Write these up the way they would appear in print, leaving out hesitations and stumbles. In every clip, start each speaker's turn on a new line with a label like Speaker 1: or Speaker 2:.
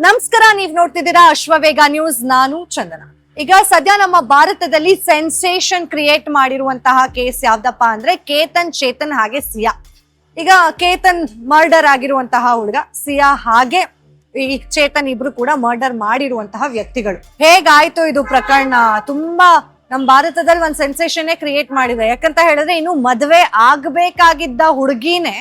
Speaker 1: ನಮಸ್ಕಾರ, ನೀವ್ ನೋಡ್ತಿದ್ದೀರಾ ಅಶ್ವವೇಗ ನ್ಯೂಸ್. ನಾನು ಚಂದನ. ಈಗ ಸದ್ಯ ನಮ್ಮ ಭಾರತದಲ್ಲಿ ಸೆನ್ಸೇಷನ್ ಕ್ರಿಯೇಟ್ ಮಾಡಿರುವಂತಹ ಕೇಸ್ ಯಾವ್ದಪ್ಪ ಅಂದ್ರೆ ಕೇತನ್, ಚೇತನ್ ಹಾಗೆ ಸಿಯಾ. ಈಗ ಕೇತನ್ ಮರ್ಡರ್ ಆಗಿರುವಂತಹ ಹುಡುಗ, ಸಿಯಾ ಹಾಗೆ ಈ ಚೇತನ್ ಇಬ್ರು ಕೂಡ ಮರ್ಡರ್ ಮಾಡಿರುವಂತಹ ವ್ಯಕ್ತಿಗಳು. ಹೇಗಾಯ್ತು ಇದು ಪ್ರಕರಣ? ತುಂಬಾ ನಮ್ ಭಾರತದಲ್ಲಿ ಒಂದ್ ಸೆನ್ಸೇಷನ್ ಕ್ರಿಯೇಟ್ ಮಾಡಿದೆ. ಯಾಕಂತ ಹೇಳಿದ್ರೆ ಇನ್ನು ಮದ್ವೆ ಆಗ್ಬೇಕಾಗಿದ್ದ ಹುಡುಗಿನೇ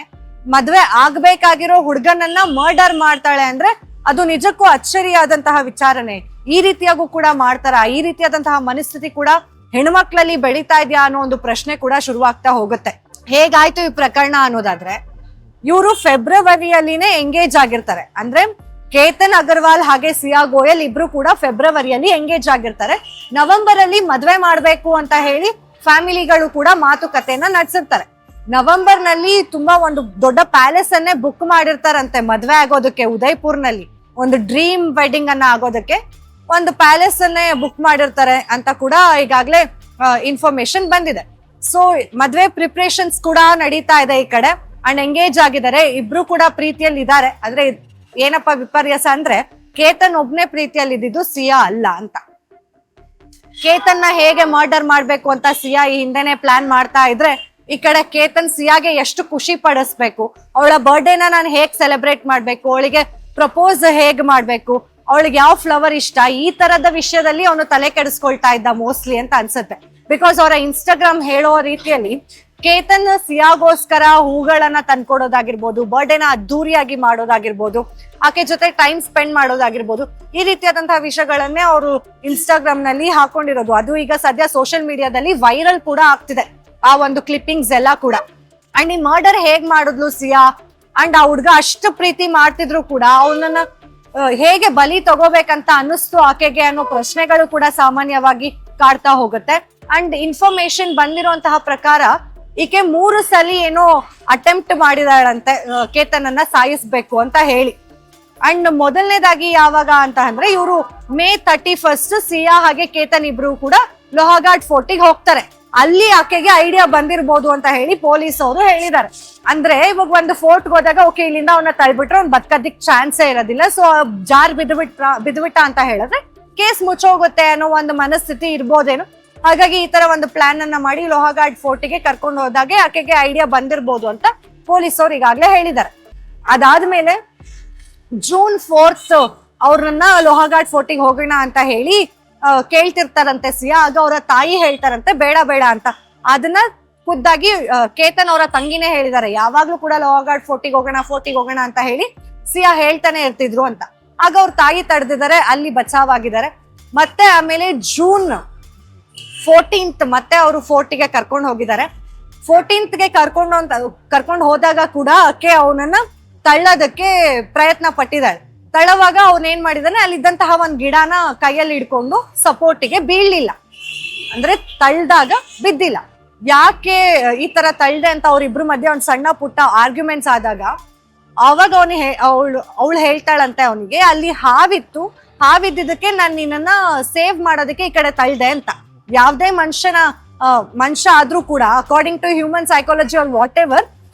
Speaker 1: ಮದ್ವೆ ಆಗ್ಬೇಕಾಗಿರೋ ಹುಡುಗನನ್ನ ಮರ್ಡರ್ ಮಾಡ್ತಾಳೆ ಅಂದ್ರೆ ಅದು ನಿಜಕ್ಕೂ ಅಚ್ಚರಿಯಾದಂತಹ ವಿಚಾರನೆ. ಈ ರೀತಿಯಾಗೂ ಕೂಡ ಮಾಡ್ತಾರ? ಈ ರೀತಿಯಾದಂತಹ ಮನಸ್ಥಿತಿ ಕೂಡ ಹೆಣ್ಮಕ್ಳಲ್ಲಿ ಬೆಳೀತಾ ಇದೆಯಾ ಅನ್ನೋ ಒಂದು ಪ್ರಶ್ನೆ ಕೂಡ ಶುರುವಾಗ್ತಾ ಹೋಗುತ್ತೆ. ಹೇಗಾಯ್ತು ಈ ಪ್ರಕರಣ ಅನ್ನೋದಾದ್ರೆ, ಇವರು ಫೆಬ್ರವರಿಯಲ್ಲಿನೇ ಎಂಗೇಜ್ ಆಗಿರ್ತಾರೆ. ಅಂದ್ರೆ ಕೇತನ್ ಅಗರ್ವಾಲ್ ಹಾಗೆ ಸಿಯಾ ಗೋಯಲ್ ಇಬ್ರು ಕೂಡ ಫೆಬ್ರವರಿಯಲ್ಲಿ ಎಂಗೇಜ್ ಆಗಿರ್ತಾರೆ. ನವೆಂಬರ್ ಅಲ್ಲಿ ಮದ್ವೆ ಮಾಡ್ಬೇಕು ಅಂತ ಹೇಳಿ ಫ್ಯಾಮಿಲಿಗಳು ಕೂಡ ಮಾತುಕತೆಯನ್ನ ನಡೆಸಿರ್ತಾರೆ. ನವೆಂಬರ್ ನಲ್ಲಿ ತುಂಬಾ ಒಂದು ದೊಡ್ಡ ಪ್ಯಾಲೇಸ್ ಅನ್ನೇ ಬುಕ್ ಮಾಡಿರ್ತಾರಂತೆ ಮದ್ವೆ ಆಗೋದಕ್ಕೆ. ಉದಯ್ಪುರ್ನಲ್ಲಿ ಒಂದು ಡ್ರೀಮ್ ವೆಡ್ಡಿಂಗ್ ಅನ್ನ ಆಗೋದಕ್ಕೆ ಒಂದು ಪ್ಯಾಲೇಸ್ ಅನ್ನೇ ಬುಕ್ ಮಾಡಿರ್ತಾರೆ ಅಂತ ಕೂಡ ಈಗಾಗ್ಲೇ ಇನ್ಫಾರ್ಮೇಶನ್ ಬಂದಿದೆ. ಸೊ ಮದ್ವೆ ಪ್ರಿಪ್ರೇಷನ್ಸ್ ಕೂಡ ನಡೀತಾ ಇದೆ ಈ ಕಡೆ. ಅಂಡ್ ಎಂಗೇಜ್ ಆಗಿದ್ದಾರೆ, ಇಬ್ರು ಕೂಡ ಪ್ರೀತಿಯಲ್ಲಿ ಇದ್ದಾರೆ. ಆದ್ರೆ ಏನಪ್ಪಾ ವಿಪರ್ಯಾಸ ಅಂದ್ರೆ ಕೇತನ್ ಒಬ್ನೇ ಪ್ರೀತಿಯಲ್ಲಿ ಇದ್ದಿದ್ದು, ಸಿಯಾ ಅಲ್ಲ ಅಂತ. ಕೇತನ್ನ ಹೇಗೆ ಮರ್ಡರ್ ಮಾಡ್ಬೇಕು ಅಂತ ಸಿಯಾ ಈ ಹಿಂದೆನೆ ಪ್ಲಾನ್ ಮಾಡ್ತಾ ಇದ್ರೆ, ಈ ಕಡೆ ಕೇತನ್ ಸಿಯಾಗೆ ಎಷ್ಟು ಖುಷಿ ಪಡಿಸ್ಬೇಕು, ಅವಳ ಬರ್ಡೇನ ನಾನು ಹೇಗ್ ಸೆಲೆಬ್ರೇಟ್ ಮಾಡ್ಬೇಕು, ಅವಳಿಗೆ ಪ್ರಪೋಸ್ ಹೇಗ್ ಮಾಡ್ಬೇಕು, ಅವಳಿಗೆ ಯಾವ ಫ್ಲವರ್ ಇಷ್ಟ, ಈ ತರದ ವಿಷಯದಲ್ಲಿ ಅವನು ತಲೆ ಕೆಡಿಸ್ಕೊಳ್ತಾ ಇದ್ದ ಮೋಸ್ಟ್ಲಿ ಅಂತ ಅನ್ಸುತ್ತೆ. ಬಿಕಾಸ್ ಅವರ ಇನ್ಸ್ಟಾಗ್ರಾಮ್ ಹೇಳೋ ರೀತಿಯಲ್ಲಿ ಕೇತನ್ ಸಿಯಾಗೋಸ್ಕರ ಹೂಗಳನ್ನ ತಂದ್ಕೊಡೋದಾಗಿರ್ಬೋದು, ಬರ್ಡೇನ ಅದ್ದೂರಿಯಾಗಿ ಮಾಡೋದಾಗಿರ್ಬೋದು, ಆಕೆ ಜೊತೆ ಟೈಮ್ ಸ್ಪೆಂಡ್ ಮಾಡೋದಾಗಿರ್ಬೋದು, ಈ ರೀತಿಯಾದಂತಹ ವಿಷಯಗಳನ್ನೇ ಅವರು ಇನ್ಸ್ಟಾಗ್ರಾಮ್ ನಲ್ಲಿ ಹಾಕೊಂಡಿರೋದು. ಅದು ಈಗ ಸದ್ಯ ಸೋಷಿಯಲ್ ಮೀಡಿಯಾದಲ್ಲಿ ವೈರಲ್ ಕೂಡ ಆಗ್ತಿದೆ ಆ ಒಂದು ಕ್ಲಿಪ್ಪಿಂಗ್ಸ್ ಎಲ್ಲ ಕೂಡ. ಅಂಡ್ ಈ ಮರ್ಡರ್ ಹೇಗ್ ಮಾಡಿದ್ಲು ಸಿಯಾ, ಅಂಡ್ ಆ ಹುಡ್ಗ ಅಷ್ಟು ಪ್ರೀತಿ ಮಾಡ್ತಿದ್ರು ಕೂಡ ಅವನನ್ನ ಹೇಗೆ ಬಲಿ ತಗೋಬೇಕಂತ ಅನ್ನಿಸ್ತು ಆಕೆಗೆ ಅನ್ನೋ ಪ್ರಶ್ನೆಗಳು ಕೂಡ ಸಾಮಾನ್ಯವಾಗಿ ಕಾಡ್ತಾ ಹೋಗುತ್ತೆ. ಅಂಡ್ ಇನ್ಫಾರ್ಮೇಶನ್ ಬಂದಿರುವಂತಹ ಪ್ರಕಾರ ಈಕೆ 3 ಸಲ ಏನೋ ಅಟೆಂಪ್ಟ್ ಮಾಡಿದಾಳಂತೆ ಕೇತನನ್ನ ಸಾಯಿಸ್ಬೇಕು ಅಂತ ಹೇಳಿ. ಅಂಡ್ ಮೊದಲನೇದಾಗಿ ಯಾವಾಗ ಅಂತ ಅಂದ್ರೆ, ಇವರು ಮೇ 31 ಸಿಯಾ ಹಾಗೆ ಕೇತನ್ ಇಬ್ರು ಕೂಡ ಲೋಹಘಾಟ್ ಫೋರ್ಟಿಗೆ ಹೋಗ್ತಾರೆ. ಅಲ್ಲಿ ಆಕೆಗೆ ಐಡಿಯಾ ಬಂದಿರ್ಬೋದು ಅಂತ ಹೇಳಿ ಪೊಲೀಸ್ ಅವರು ಹೇಳಿದ್ದಾರೆ. ಅಂದ್ರೆ ಇವಾಗ ಒಂದು ಫೋರ್ಟ್ ಹೋದಾಗ ಓಕೆ ಇಲ್ಲಿಂದ ಅವನ್ನ ತಳ್ಬಿಟ್ರೆ ಅವ್ನು ಬದುಕೋದಿಕ್ ಚಾನ್ಸೇ ಇರೋದಿಲ್ಲ, ಸೊ ಜಾರ್ ಬಿದ್ಬಿಟ್ಟ ಅಂತ ಹೇಳಿದ್ರೆ ಕೇಸ್ ಮುಚ್ಚೋಗುತ್ತೆ ಅನ್ನೋ ಒಂದು ಮನಸ್ಥಿತಿ ಇರ್ಬೋದೇನು. ಹಾಗಾಗಿ ಈ ತರ ಒಂದು ಪ್ಲಾನ್ ಅನ್ನ ಮಾಡಿ ಲೋಹಘಾಟ್ ಫೋರ್ಟಿಗೆ ಕರ್ಕೊಂಡು ಹೋದಾಗೆ ಆಕೆಗೆ ಐಡಿಯಾ ಬಂದಿರ್ಬೋದು ಅಂತ ಪೊಲೀಸ್ ಅವ್ರು ಈಗಾಗ್ಲೇ ಹೇಳಿದ್ದಾರೆ. ಅದಾದ್ಮೇಲೆ ಜೂನ್ 4 ಅವ್ರನ್ನ ಲೋಹಘಾಟ್ ಫೋರ್ಟಿಗೆ ಹೋಗೋಣ ಅಂತ ಹೇಳಿ ಕೇಳ್ತಿರ್ತಾರಂತೆ ಸಿಯಾ. ಆಗ ಅವರ ತಾಯಿ ಹೇಳ್ತಾರಂತೆ ಬೇಡ ಬೇಡ ಅಂತ. ಅದನ್ನ ಖುದ್ದಾಗಿ ಕೇತನ್ ಅವರ ತಂಗಿನೇ ಹೇಳಿದ್ದಾರೆ, ಯಾವಾಗ್ಲೂ ಕೂಡ ಲೋಹಘಾಟ್ ಫೋರ್ಟಿಗೆ ಹೋಗೋಣ ಅಂತ ಹೇಳಿ ಸಿಯಾ ಹೇಳ್ತಾನೆ ಇರ್ತಿದ್ರು ಅಂತ. ಆಗ ಅವ್ರ ತಾಯಿ ತಡೆದಿದ್ದಾರೆ, ಅಲ್ಲಿ ಬಚಾವಾಗಿದ್ದಾರೆ. ಮತ್ತೆ ಆಮೇಲೆ ಜೂನ್ 14 ಮತ್ತೆ ಅವರು ಫೋರ್ಟಿಗೆ ಕರ್ಕೊಂಡು ಹೋಗಿದ್ದಾರೆ. 14ಗೆ ಕರ್ಕೊಂಡು ಹೋದಾಗ ಕೂಡ ಆಕೆ ಅವನನ್ನ ತಳ್ಳೋದಕ್ಕೆ ಪ್ರಯತ್ನ ಪಟ್ಟಿದ್ದಾಳೆ. ತಳ್ಳವಾಗ ಅವನೇನ್ ಮಾಡಿದಾನೆ, ಅಲ್ಲಿದ್ದಂತಹ ಒಂದ್ ಗಿಡನ ಕೈಯಲ್ಲಿ ಹಿಡ್ಕೊಂಡು ಸಪೋರ್ಟಿಗೆ ಬೀಳ್ಲಿಲ್ಲ, ಅಂದ್ರೆ ತಳ್ದಾಗ ಬಿದ್ದಿಲ್ಲ. ಯಾಕೆ ಈ ತರ ತಳ್ದೆ ಅಂತ ಅವ್ರಿಬ್ರು ಮಧ್ಯೆ ಒಂದ್ ಸಣ್ಣ ಪುಟ್ಟ ಆರ್ಗ್ಯುಮೆಂಟ್ಸ್ ಆದಾಗ ಅವಾಗ ಅವಳು ಹೇಳ್ತಾಳಂತೆ ಅವನಿಗೆ, ಅಲ್ಲಿ ಹಾವಿದ್ದಕ್ಕೆ ನಾನು ನಿನ್ನನ್ನ ಸೇವ್ ಮಾಡೋದಕ್ಕೆ ಈ ಕಡೆ ತಳ್ದೆ ಅಂತ. ಯಾವ್ದೇ ಮನುಷ್ಯ ಆದ್ರೂ ಕೂಡ according to human psychology or whatever,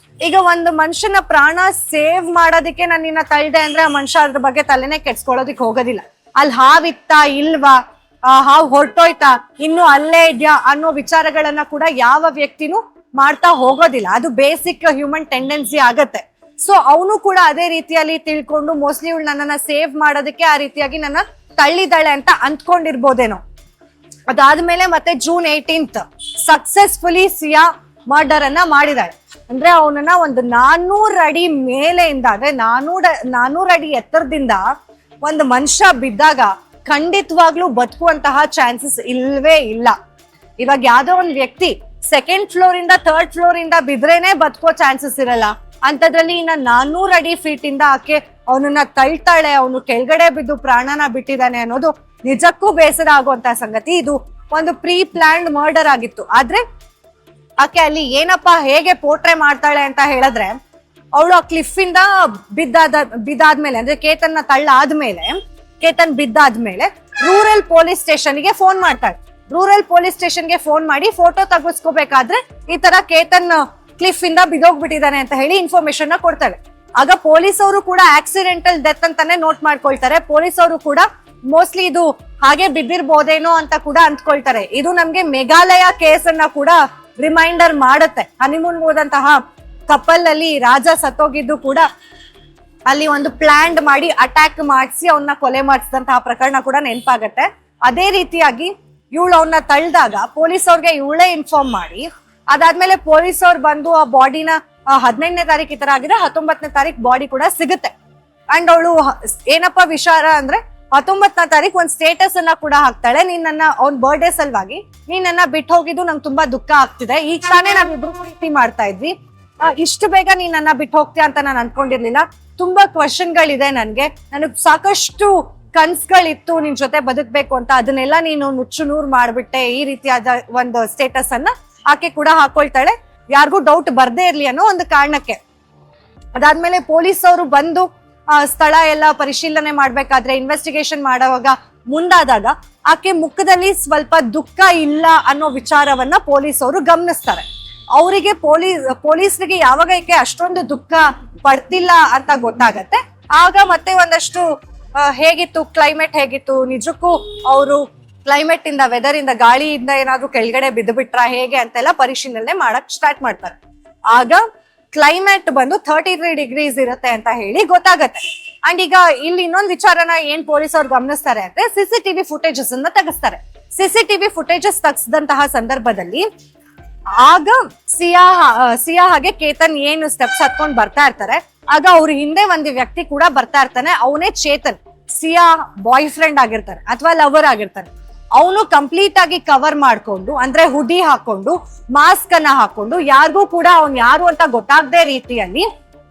Speaker 1: ಈಗ ಒಂದು ಮನುಷ್ಯನ ಪ್ರಾಣ ಸೇವ್ ಮಾಡೋದಕ್ಕೆ ನಾನು ನಿನ್ನ ತಳ್ದೆ ಅಂದ್ರೆ ಆ ಮನುಷ್ಯ ಅದ್ರ ಬಗ್ಗೆ ತಲೆನೇ ಕೆಡ್ಸ್ಕೊಳ್ಳೋದಿಕ್ ಹೋಗೋದಿಲ್ಲ. ಅಲ್ಲಿ ಹಾವಿತ್ತಾ ಇಲ್ವಾ, ಹಾವು ಹೊರಟೋಯ್ತಾ, ಇನ್ನು ಅಲ್ಲೇ ಇದ್ಯಾ ಅನ್ನೋ ವಿಚಾರಗಳನ್ನ ಕೂಡ ಯಾವ ವ್ಯಕ್ತಿನೂ ಮಾಡ್ತಾ ಹೋಗೋದಿಲ್ಲ. ಅದು ಬೇಸಿಕ್ ಹ್ಯೂಮನ್ ಟೆಂಡೆನ್ಸಿ ಆಗತ್ತೆ. ಸೊ ಅವನು ಕೂಡ ಅದೇ ರೀತಿಯಲ್ಲಿ ತಿಳ್ಕೊಂಡು ಮೋಸ್ಟ್ಲಿ ಇವಳು ನನ್ನನ್ನ ಸೇವ್ ಮಾಡೋದಕ್ಕೆ ಆ ರೀತಿಯಾಗಿ ನನ್ನ ತಳ್ಳಿದಾಳೆ ಅಂತ ಅಂದ್ಕೊಂಡಿರ್ಬೋದೇನೋ. ಅದಾದ್ಮೇಲೆ ಮತ್ತೆ ಜೂನ್ 18 ಸಕ್ಸಸ್ಫುಲಿ ಸಿಯಾ ಮರ್ಡರ್ ಅನ್ನ ಮಾಡಿದಾಳೆ. ಅಂದ್ರೆ ಅವನನ್ನ ಒಂದು 400 ಅಡಿ ಮೇಲೆಯಿಂದ, ಅಂದ್ರೆ 400 ಅಡಿ ಎತ್ತರದಿಂದ ಒಂದು ಮನುಷ್ಯ ಬಿದ್ದಾಗ ಖಂಡಿತವಾಗ್ಲೂ ಬದುಕುವಂತಹ ಚಾನ್ಸಸ್ ಇಲ್ವೇ ಇಲ್ಲ. ಇವಾಗ ಯಾವ್ದೋ ಒಂದು ವ್ಯಕ್ತಿ 2nd ಫ್ಲೋರ್ ಇಂದ 3rd ಫ್ಲೋರ್ ಇಂದ ಬಿದ್ರೇನೆ ಬದುಕೋ ಚಾನ್ಸಸ್ ಇರಲ್ಲ. ಅಂತದ್ರಲ್ಲಿ ಇನ್ನ 400 ಅಡಿ ಫೀಟ್ ಇಂದ ಆಕೆ ಅವನನ್ನ ತಳ್ತಾಳೆ, ಅವನು ಕೆಳಗಡೆ ಬಿದ್ದು ಪ್ರಾಣನ ಬಿಟ್ಟಿದ್ದಾನೆ ಅನ್ನೋದು ನಿಜಕ್ಕೂ ಬೇಸರ ಆಗುವಂತ ಸಂಗತಿ. ಇದು ಒಂದು ಪ್ರೀ ಪ್ಲಾನ್ಡ್ ಮರ್ಡರ್ ಆಗಿತ್ತು. ಆದ್ರೆ ಆಕೆ ಅಲ್ಲಿ ಏನಪ್ಪಾ ಹೇಗೆ ಪೋಟ್ರೆ ಮಾಡ್ತಾಳೆ ಅಂತ ಹೇಳಿದ್ರೆ, ಅವಳು ಆ ಕ್ಲಿಫ್ ಇಂದ ಬಿದ್ದಾದ್ಮೇಲೆ, ಅಂದ್ರೆ ಕೇತನ್ ಬಿದ್ದಾದ್ಮೇಲೆ ರೂರಲ್ ಪೊಲೀಸ್ ಸ್ಟೇಷನ್ಗೆ ಫೋನ್ ಮಾಡ್ತಾಳೆ. ರೂರಲ್ ಪೊಲೀಸ್ ಸ್ಟೇಷನ್ಗೆ ಫೋನ್ ಮಾಡಿ ಫೋಟೋ ತೆಗೆಸ್ಕೋಬೇಕಾದ್ರೆ ಈ ತರ ಕೇತನ್ ಕ್ಲಿಫ್ ಇಂದ ಬಿದ್ದೋಗ್ಬಿಟ್ಟಿದ್ದಾನೆ ಅಂತ ಹೇಳಿ ಇನ್ಫಾರ್ಮೇಶನ್ ಕೊಡ್ತಾಳೆ. ಆಗ ಪೊಲೀಸ್ ಅವರು ಕೂಡ ಆಕ್ಸಿಡೆಂಟಲ್ ಡೆತ್ ಅಂತಾನೆ ನೋಟ್ ಮಾಡ್ಕೊಳ್ತಾರೆ. ಪೊಲೀಸ್ ಅವರು ಕೂಡ ಮೋಸ್ಟ್ಲಿ ಇದು ಹಾಗೆ ಬಿದ್ದಿರ್ಬೋದೇನೋ ಅಂತ ಕೂಡ ಅಂದ್ಕೊಳ್ತಾರೆ. ಇದು ನಮ್ಗೆ ಮೇಘಾಲಯ ಕೇಸ್ ಅನ್ನ ಕೂಡ ರಿಮೈಂಡರ್ ಮಾಡುತ್ತೆ. ಹನಿಮೂನ್ ಹೋದಂತಹ ಕಪಲ್ ಅಲ್ಲಿ ರಾಜ ಸತ್ತೋಗಿದ್ದು ಕೂಡ ಅಲ್ಲಿ ಒಂದು ಪ್ಲಾನ್ ಮಾಡಿ ಅಟ್ಯಾಕ್ ಮಾಡಿಸಿ ಅವನ್ನ ಕೊಲೆ ಮಾಡಿಸಿದಂತಹ ಪ್ರಕರಣ ಕೂಡ ನೆನಪಾಗತ್ತೆ. ಅದೇ ರೀತಿಯಾಗಿ ಇವಳು ಅವನ್ನ ತಳ್ಳಿದಾಗ ಪೊಲೀಸ್ ಅವ್ರಿಗೆ ಇವಳೇ ಇನ್ಫಾರ್ಮ್ ಮಾಡಿ, ಅದಾದ್ಮೇಲೆ ಪೊಲೀಸ್ ಅವ್ರು ಬಂದು ಆ ಬಾಡಿನ 15ನೇ ತಾರೀಕು ಈ ತರ ಆಗಿದೆ, 19ನೇ ತಾರೀಕು ಬಾಡಿ ಕೂಡ ಸಿಗುತ್ತೆ. ಅಂಡ್ ಅವಳು ಏನಪ್ಪಾ ವಿಚಾರ ಅಂದ್ರೆ 19ನೇ ತಾರೀಕು ಒಂದ್ ಸ್ಟೇಟಸ್ ಅನ್ನ ಕೂಡ ಹಾಕ್ತಾಳೆ, ನೀನ್ ನನ್ನ ಅವ್ನ್ ಬರ್ಡೇ ಸಲುವಾಗಿ ನೀನ್ ನನ್ನ ಬಿಟ್ಟು ಹೋಗಿದ್ದು ನಂಗೆ ತುಂಬಾ ದುಃಖ ಆಗ್ತಿದೆ, ಈಗ ತಾನೇ ನಾವಿಬ್ರು ಪ್ರೀತಿ ಮಾಡ್ತಾ ಇದ್ವಿ, ಇಷ್ಟು ಬೇಗ ನೀನ್ ನನ್ನ ಬಿಟ್ಟು ಹೋಗ್ತೀಯ ಅಂತ ನಾನು ಅನ್ಕೊಂಡಿರ್ಲಿಲ್ಲ, ತುಂಬಾ ಕ್ವಶನ್ಗಳಿದೆ ನನಗ್ ಸಾಕಷ್ಟು ಕನ್ಸ್ಗಳಿತ್ತು ನಿನ್ ಜೊತೆ ಬದುಕ್ಬೇಕು ಅಂತ, ಅದನ್ನೆಲ್ಲ ನೀನು ನುಚ್ಚು ನೂರ್ ಮಾಡ್ಬಿಟ್ಟೆ, ಈ ರೀತಿಯಾದ ಒಂದು ಸ್ಟೇಟಸ್ ಅನ್ನ ಆಕೆ ಕೂಡ ಹಾಕೊಳ್ತಾಳೆ, ಯಾರಿಗೂ ಡೌಟ್ ಬರ್ದೇ ಇರ್ಲಿ ಅನ್ನೋ ಒಂದು ಕಾರಣಕ್ಕೆ. ಅದಾದ್ಮೇಲೆ ಪೊಲೀಸ್ ಅವರು ಬಂದು ಸ್ಥಳ ಎಲ್ಲ ಪರಿಶೀಲನೆ ಮಾಡ್ಬೇಕಾದ್ರೆ ಇನ್ವೆಸ್ಟಿಗೇಷನ್ ಮಾಡುವಾಗ ಮುಂದಾದಾಗ ಆಕೆ ಮುಖದಲ್ಲಿ ಸ್ವಲ್ಪ ದುಃಖ ಇಲ್ಲ ಅನ್ನೋ ವಿಚಾರವನ್ನ ಪೊಲೀಸ್ ಅವರು ಗಮನಿಸ್ತಾರೆ. ಅವರಿಗೆ ಪೊಲೀಸರಿಗೆ ಯಾವಾಗ ಈಕೆ ಅಷ್ಟೊಂದು ದುಃಖ ಪಡ್ತಿಲ್ಲ ಅಂತ ಗೊತ್ತಾಗತ್ತೆ. ಆಗ ಮತ್ತೆ ಒಂದಷ್ಟು ಹೇಗಿತ್ತು ಕ್ಲೈಮೇಟ್, ಹೇಗಿತ್ತು ನಿಜಕ್ಕೂ ಅವರು ಕ್ಲೈಮೇಟ್ ಇಂದ ವೆದರ್ ಇಂದ ಗಾಳಿಯಿಂದ ಏನಾದ್ರು ಕೆಳಗಡೆ ಬಿದ್ದು ಬಿಟ್ರ ಹೇಗೆ ಅಂತೆಲ್ಲ ಪರಿಶೀಲನೆ ಮಾಡಕ್ ಸ್ಟಾರ್ಟ್ ಮಾಡ್ತಾರೆ. ಆಗ ಕ್ಲೈಮೇಟ್ ಬಂದು 33 ಡಿಗ್ರೀಸ್ ಇರುತ್ತೆ ಅಂತ ಹೇಳಿ ಗೊತ್ತಾಗತ್ತೆ. ಅಂಡ್ ಈಗ ಇಲ್ಲಿ ಇನ್ನೊಂದು ವಿಚಾರನ ಏನ್ ಪೊಲೀಸ್ ಅವ್ರು ಗಮನಿಸ್ತಾರೆ ಅಂದ್ರೆ CCTV ಫುಟೇಜಸ್ ಅನ್ನ ತೆಗೆಸ್ತಾರೆ. CCTV ಫುಟೇಜಸ್ ತೆಗೆಸಿದಂತಹ ಸಂದರ್ಭದಲ್ಲಿ ಆಗ ಸಿಯಾ ಹಾಗೆ ಕೇತನ್ ಏನು ಸ್ಟೆಪ್ಸ್ ಹತ್ಕೊಂಡ್ ಬರ್ತಾ ಇರ್ತಾರೆ, ಆಗ ಅವ್ರ ಹಿಂದೆ ಒಂದು ವ್ಯಕ್ತಿ ಕೂಡ ಬರ್ತಾ ಇರ್ತಾನೆ, ಅವನೇ ಚೇತನ್, ಸಿಯಾ ಬಾಯ್ ಫ್ರೆಂಡ್ ಆಗಿರ್ತಾನೆ ಅಥವಾ ಲವರ್ ಆಗಿರ್ತಾನೆ. ಅವನು ಕಂಪ್ಲೀಟ್ ಆಗಿ ಕವರ್ ಮಾಡ್ಕೊಂಡು ಅಂದ್ರೆ ಹುಡಿ ಹಾಕೊಂಡು ಮಾಸ್ಕ್ ಅನ್ನ ಹಾಕೊಂಡು ಯಾರಿಗೂ ಕೂಡ ಅವ್ನ್ ಯಾರು ಅಂತ ಗೊತ್ತಾಗದೆ ರೀತಿಯಲ್ಲಿ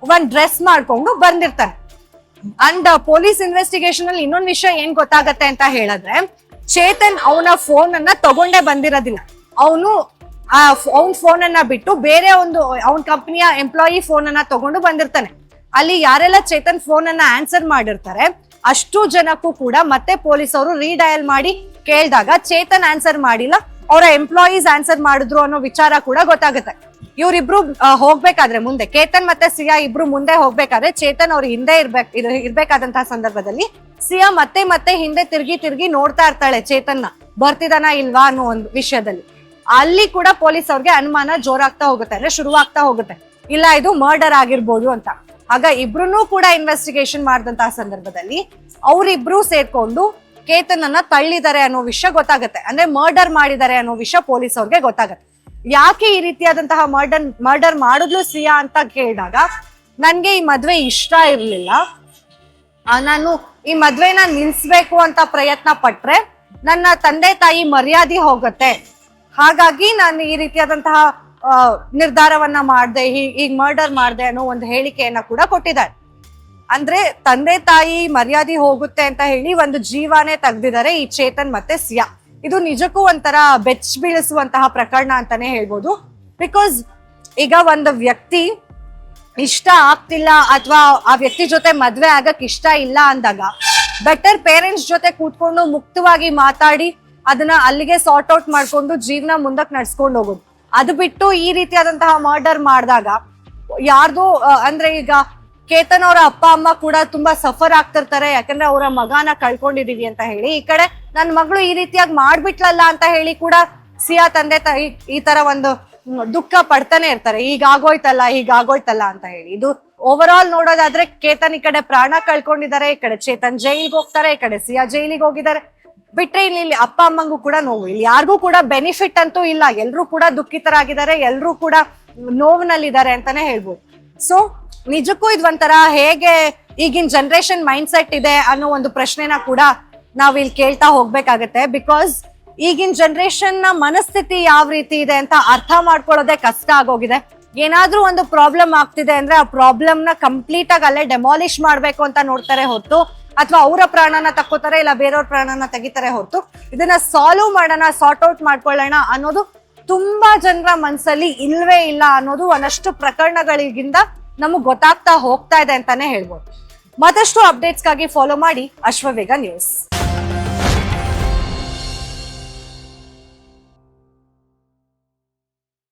Speaker 1: ಒಂದ್ ಡ್ರೆಸ್ ಮಾಡ್ಕೊಂಡು ಬಂದಿರ್ತಾನೆ. ಅಂಡ್ ಪೊಲೀಸ್ ಇನ್ವೆಸ್ಟಿಗೇಷನ್ ಅಲ್ಲಿ ಇನ್ನೊಂದ್ ವಿಷಯ ಏನ್ ಗೊತ್ತಾಗತ್ತೆ ಅಂತ ಹೇಳಿದ್ರೆ, ಚೇತನ್ ಅವನ ಫೋನ್ ಅನ್ನ ತಗೊಂಡೇ ಬಂದಿರೋದಿಲ್ಲ, ಅವನು ಅವನ್ ಫೋನ್ ಅನ್ನ ಬಿಟ್ಟು ಬೇರೆ ಒಂದು ಅವನ್ ಕಂಪನಿಯ ಎಂಪ್ಲಾಯಿ ಫೋನ್ ಅನ್ನ ತಗೊಂಡು ಬಂದಿರ್ತಾನೆ. ಅಲ್ಲಿ ಯಾರೆಲ್ಲ ಚೇತನ್ ಫೋನ್ ಅನ್ನ ಆನ್ಸರ್ ಮಾಡಿರ್ತಾರೆ ಅಷ್ಟು ಜನಕ್ಕೂ ಕೂಡ ಮತ್ತೆ ಪೊಲೀಸ್ ಅವರು ರೀಡಯಲ್ ಮಾಡಿ ಕೇಳಿದಾಗ ಚೇತನ್ ಆನ್ಸರ್ ಮಾಡಿಲ್ಲ, ಅವರ ಎಂಪ್ಲಾಯೀಸ್ ಆನ್ಸರ್ ಮಾಡಿದ್ರು ಅನ್ನೋ ವಿಚಾರ ಕೂಡ ಗೊತ್ತಾಗುತ್ತೆ. ಇವ್ರಿಬ್ರು ಹೋಗ್ಬೇಕಾದ್ರೆ ಮುಂದೆ ಕೇತನ್ ಮತ್ತೆ ಸಿಯಾ ಇಬ್ರು ಮುಂದೆ ಹೋಗ್ಬೇಕಾದ್ರೆ ಚೇತನ್ ಅವ್ರ ಹಿಂದೆ ಇರ್ಬೇಕಾದಂತಹ ಸಂದರ್ಭದಲ್ಲಿ ಸಿಯಾ ಮತ್ತೆ ಹಿಂದೆ ತಿರ್ಗಿ ನೋಡ್ತಾ ಇರ್ತಾಳೆ ಚೇತನ್ನ ಬರ್ತಿದಾನ ಇಲ್ವಾ ಅನ್ನೋ ಒಂದು ವಿಷಯದಲ್ಲಿ. ಅಲ್ಲಿ ಕೂಡ ಪೊಲೀಸ್ ಅವ್ರಿಗೆ ಅನುಮಾನ ಜೋರಾಗ್ತಾ ಹೋಗುತ್ತೆ, ಅಂದ್ರೆ ಶುರುವಾಗ್ತಾ ಹೋಗುತ್ತೆ, ಇಲ್ಲ ಇದು ಮರ್ಡರ್ ಆಗಿರ್ಬೋದು ಅಂತ. ಆಗ ಇಬ್ರು ಕೂಡ ಇನ್ವೆಸ್ಟಿಗೇಷನ್ ಮಾಡಿದಂತಹ ಸಂದರ್ಭದಲ್ಲಿ ಅವರಿಬ್ರು ಸೇರ್ಕೊಂಡು ಕೇತನ್ ಅನ್ನ ತಳ್ಳಿದ್ದಾರೆ ಅನ್ನೋ ವಿಷಯ ಗೊತ್ತಾಗುತ್ತೆ, ಅಂದ್ರೆ ಮರ್ಡರ್ ಮಾಡಿದ್ದಾರೆ ಅನ್ನೋ ವಿಷಯ ಪೊಲೀಸ್ ಅವ್ರಿಗೆ ಗೊತ್ತಾಗುತ್ತೆ. ಯಾಕೆ ಈ ರೀತಿಯಾದಂತಹ ಮರ್ಡರ್ ಮಾಡಿದ್ಲು ಸಿಯಾ ಅಂತ ಕೇಳಿದಾಗ, ನನ್ಗೆ ಈ ಮದ್ವೆ ಇಷ್ಟ ಇರ್ಲಿಲ್ಲ, ನಾನು ಈ ಮದ್ವೆನ ನಿಲ್ಸ್ಬೇಕು ಅಂತ ಪ್ರಯತ್ನ ಪಟ್ರೆ ನನ್ನ ತಂದೆ ತಾಯಿ ಮರ್ಯಾದೆ ಹೋಗುತ್ತೆ, ಹಾಗಾಗಿ ನಾನು ಈ ರೀತಿಯಾದಂತಹ ನಿರ್ಧಾರವನ್ನ ಮಾಡ್ದೆ, ಈಗ ಮರ್ಡರ್ ಮಾಡ್ದೆ ಅನ್ನೋ ಒಂದು ಹೇಳಿಕೆಯನ್ನ ಕೂಡ ಕೊಟ್ಟಿದ್ದಾರೆ. ಅಂದ್ರೆ ತಂದೆ ತಾಯಿ ಮರ್ಯಾದೆ ಹೋಗುತ್ತೆ ಅಂತ ಹೇಳಿ ಒಂದು ಜೀವನೇ ತೆಗ್ದಿದ್ದಾರೆ ಈ ಚೇತನ್ ಮತ್ತೆ ಸಿಯಾ. ಇದು ನಿಜಕ್ಕೂ ಒಂಥರ ಬೆಚ್ಚ ಬೀಳಿಸುವಂತಹ ಪ್ರಕರಣ ಅಂತಾನೆ ಹೇಳ್ಬೋದು. ಬಿಕಾಸ್ ಈಗ ಒಂದು ವ್ಯಕ್ತಿ ಇಷ್ಟ ಆಗ್ತಿಲ್ಲ ಅಥವಾ ಆ ವ್ಯಕ್ತಿ ಜೊತೆ ಮದ್ವೆ ಆಗಕ್ ಇಷ್ಟ ಇಲ್ಲ ಅಂದಾಗ ಬೆಟರ್ ಪೇರೆಂಟ್ಸ್ ಜೊತೆ ಕೂತ್ಕೊಂಡು ಮುಕ್ತವಾಗಿ ಮಾತಾಡಿ ಅದನ್ನ ಅಲ್ಲಿಗೆ ಸಾರ್ಟ್ ಔಟ್ ಮಾಡ್ಕೊಂಡು ಜೀವನ ಮುಂದಕ್ಕೆ ನಡ್ಸ್ಕೊಂಡು ಹೋಗೋದು. ಅದು ಬಿಟ್ಟು ಈ ರೀತಿಯಾದಂತಹ ಮರ್ಡರ್ ಮಾಡಿದಾಗ ಯಾರ್ದು ಅಂದ್ರೆ ಈಗ ಕೇತನ್ ಅವರ ಅಪ್ಪ ಅಮ್ಮ ಕೂಡ ತುಂಬಾ ಸಫರ್ ಆಗ್ತಿರ್ತಾರೆ, ಯಾಕಂದ್ರೆ ಅವರ ಮಗನ ಕಳ್ಕೊಂಡಿದೀವಿ ಅಂತ ಹೇಳಿ. ಈ ಕಡೆ ನನ್ನ ಮಗಳು ಈ ರೀತಿಯಾಗಿ ಮಾಡ್ಬಿಟ್ಲಲ್ಲ ಅಂತ ಹೇಳಿ ಕೂಡ ಸಿಯಾ ತಂದೆ ತಾಯಿ ಈ ತರ ಒಂದು ದುಃಖ ಪಡ್ತಾನೆ ಇರ್ತಾರೆ, ಹೀಗಾಗೋಯ್ತಲ್ಲ ಅಂತ ಹೇಳಿ. ಇದು ಓವರ್ ಆಲ್ ನೋಡೋದಾದ್ರೆ ಕೇತನ್ ಈ ಕಡೆ ಪ್ರಾಣ ಕಳ್ಕೊಂಡಿದ್ದಾರೆ, ಈ ಕಡೆ ಚೇತನ್ ಜೈಲಿಗೆ ಹೋಗ್ತಾರೆ, ಈ ಕಡೆ ಸಿಯಾ ಜೈಲಿಗೆ ಹೋಗಿದ್ದಾರೆ. ಬಿಟ್ರೆ ಇಲ್ಲಿ ಅಪ್ಪ ಅಮ್ಮಂಗೂ ಕೂಡ ನೋವು, ಇಲ್ಲಿ ಯಾರಿಗೂ ಕೂಡ ಬೆನಿಫಿಟ್ ಅಂತೂ ಇಲ್ಲ, ಎಲ್ರು ಕೂಡ ದುಃಖಿತರಾಗಿದ್ದಾರೆ, ಎಲ್ರು ಕೂಡ ನೋವಿನಲ್ಲಿದ್ದಾರೆ ಅಂತಾನೆ ಹೇಳ್ಬೋದು. ಸೊ ನಿಜಕ್ಕೂ ಇದು ಒಂಥರ ಹೇಗೆ ಈಗಿನ ಜನರೇಷನ್ ಮೈಂಡ್ ಸೆಟ್ ಇದೆ ಅನ್ನೋ ಒಂದು ಪ್ರಶ್ನೆನ ಕೂಡ ನಾವ್ ಇಲ್ಲಿ ಕೇಳ್ತಾ ಹೋಗ್ಬೇಕಾಗತ್ತೆ. ಬಿಕಾಸ್ ಈಗಿನ ಜನರೇಷನ್ ನ ಮನಸ್ಥಿತಿ ಯಾವ ರೀತಿ ಇದೆ ಅಂತ ಅರ್ಥ ಮಾಡ್ಕೊಳ್ಳೋದೇ ಕಷ್ಟ ಆಗೋಗಿದೆ. ಏನಾದ್ರೂ ಒಂದು ಪ್ರಾಬ್ಲಮ್ ಆಗ್ತಿದೆ ಅಂದ್ರೆ ಆ ಪ್ರಾಬ್ಲಮ್ ನ ಕಂಪ್ಲೀಟ್ ಆಗಿ ಅಲ್ಲೇ ಡೆಮಾಲಿಷ್ ಮಾಡ್ಬೇಕು ಅಂತ ನೋಡ್ತಾರೆ ಹೊರತು, ಅಥವಾ ಅವರ ಪ್ರಾಣನ ತಕ್ಕೋತಾರೆ ಇಲ್ಲ ಬೇರೆಯವ್ರ ಪ್ರಾಣನ ತೆಗಿತಾರೆ ಹೊರತು ಇದನ್ನ ಸಾಲ್ವ್ ಮಾಡೋಣ, ಸಾರ್ಟ್ ಔಟ್ ಮಾಡ್ಕೊಳ್ಳೋಣ ಅನ್ನೋದು ತುಂಬಾ ಜನರ ಮನ್ಸಲ್ಲಿ ಇಲ್ವೇ ಇಲ್ಲ ಅನ್ನೋದು ಒಂದಷ್ಟು ಪ್ರಕರಣಗಳಿಗಿಂದ ನಮಗ್ ಗೊತ್ತಾಗ್ತಾ ಹೋಗ್ತಾ ಇದೆ ಅಂತಾನೆ ಹೇಳ್ಬೋದು. ಮತ್ತಷ್ಟು ಅಪ್ಡೇಟ್ಸ್ಗಾಗಿ ಫಾಲೋ ಮಾಡಿ ಅಶ್ವವೇಗ ನ್ಯೂಸ್.